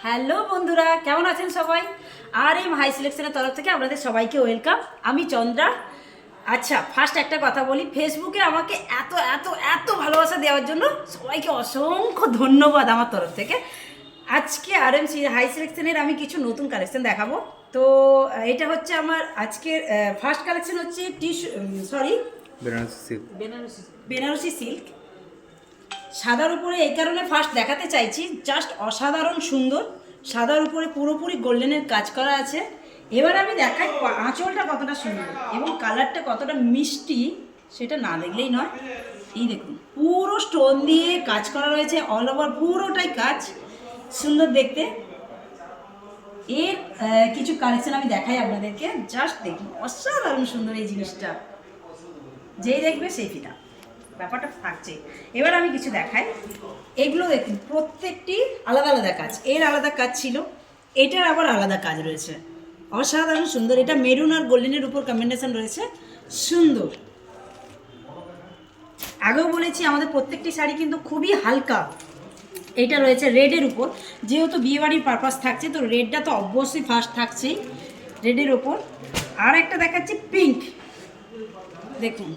Hello বন্ধুরা, কেমন আছেন সবাই? আর এম হাই সিলেকশনের তরফ থেকে আপনাদের সবাইকে ওয়েলকাম। আমি চন্দ্রা। আচ্ছা, ফার্স্ট একটা কথা বলি, ফেসবুকে আমাকে এত এত এত ভালোবাসা দেওয়ার জন্য সবাইকে অসংখ্য ধন্যবাদ আমার তরফ থেকে। আজকে আর এম হাই সিলেকশনের আমি কিছু নতুন কালেকশন দেখাবো। তো এটা হচ্ছে আমার আজকের ফার্স্ট কালেকশন হচ্ছে বেনারসি সিল্ক। সাদার উপরে এই কারণে ফার্স্ট দেখাতে চাইছি, জাস্ট অসাধারণ সুন্দর। সাদার উপরে পুরোপুরি গোল্ডেনের কাজ করা আছে। এবার আমি দেখাই আঁচলটা কতটা সুন্দর এবং কালারটা কতটা মিষ্টি, সেটা না দেখলেই নয়। এই দেখুন, পুরো স্টোন দিয়ে কাজ করা রয়েছে, অল ওভার পুরোটাই কাজ, সুন্দর দেখতে। এর কিছু কালেকশন আমি দেখাই আপনাদেরকে, জাস্ট দেখুন, অসাধারণ সুন্দর এই জিনিসটা। যেই দেখবে সেই ফিটা, ব্যাপারটা থাকছে। এবার আমি কিছু দেখাই। এগুলো দেখুন, প্রত্যেকটি আলাদা আলাদা কাজ। এর আলাদা কাজ ছিল, এটার আবার আলাদা কাজ রয়েছে, অসাধারণ সুন্দর। এটা মেরুন আর গোল্ডেনের উপর কম্বিনেশন রয়েছে, সুন্দর। আগেও বলেছি আমাদের প্রত্যেকটি শাড়ি কিন্তু খুবই হালকা। এটা রয়েছে রেডের উপর, যেহেতু বিয়েবাড়ির পারপাস থাকছে, তো রেডটা তো অবশ্যই ফার্স্ট থাকছেই রেডের ওপর। আর একটা দেখাচ্ছি পিঙ্ক। দেখুন,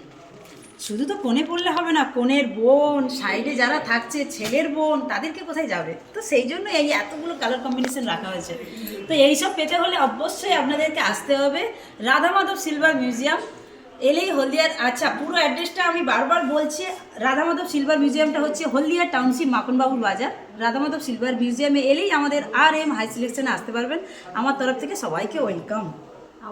শুধু তো কোণে পড়লে হবে না, কোণের বোন, সাইডে যারা থাকছে ছেলের বোন, তাদেরকে কোথায় যাবে? তো সেই জন্য এই এতগুলো কালার কম্বিনেশন রাখা হয়েছে। তো এইসব পেতে হলে অবশ্যই আপনাদেরকে আসতে হবে রাধা মাধব সিলভার মিউজিয়াম, এলেই হলদিয়ার। আচ্ছা, পুরো অ্যাড্রেসটা আমি বারবার বলছি। রাধা মাধব সিলভার মিউজিয়ামটা হচ্ছে হলদিয়া টাউনশিপ, মাখনবাবুর বাজার। রাধা মাধব সিলভার মিউজিয়ামে এলেই আমাদের আর এম হাই সিলেকশনে আসতে পারবেন। আমার তরফ থেকে সবাইকে ওয়েলকাম।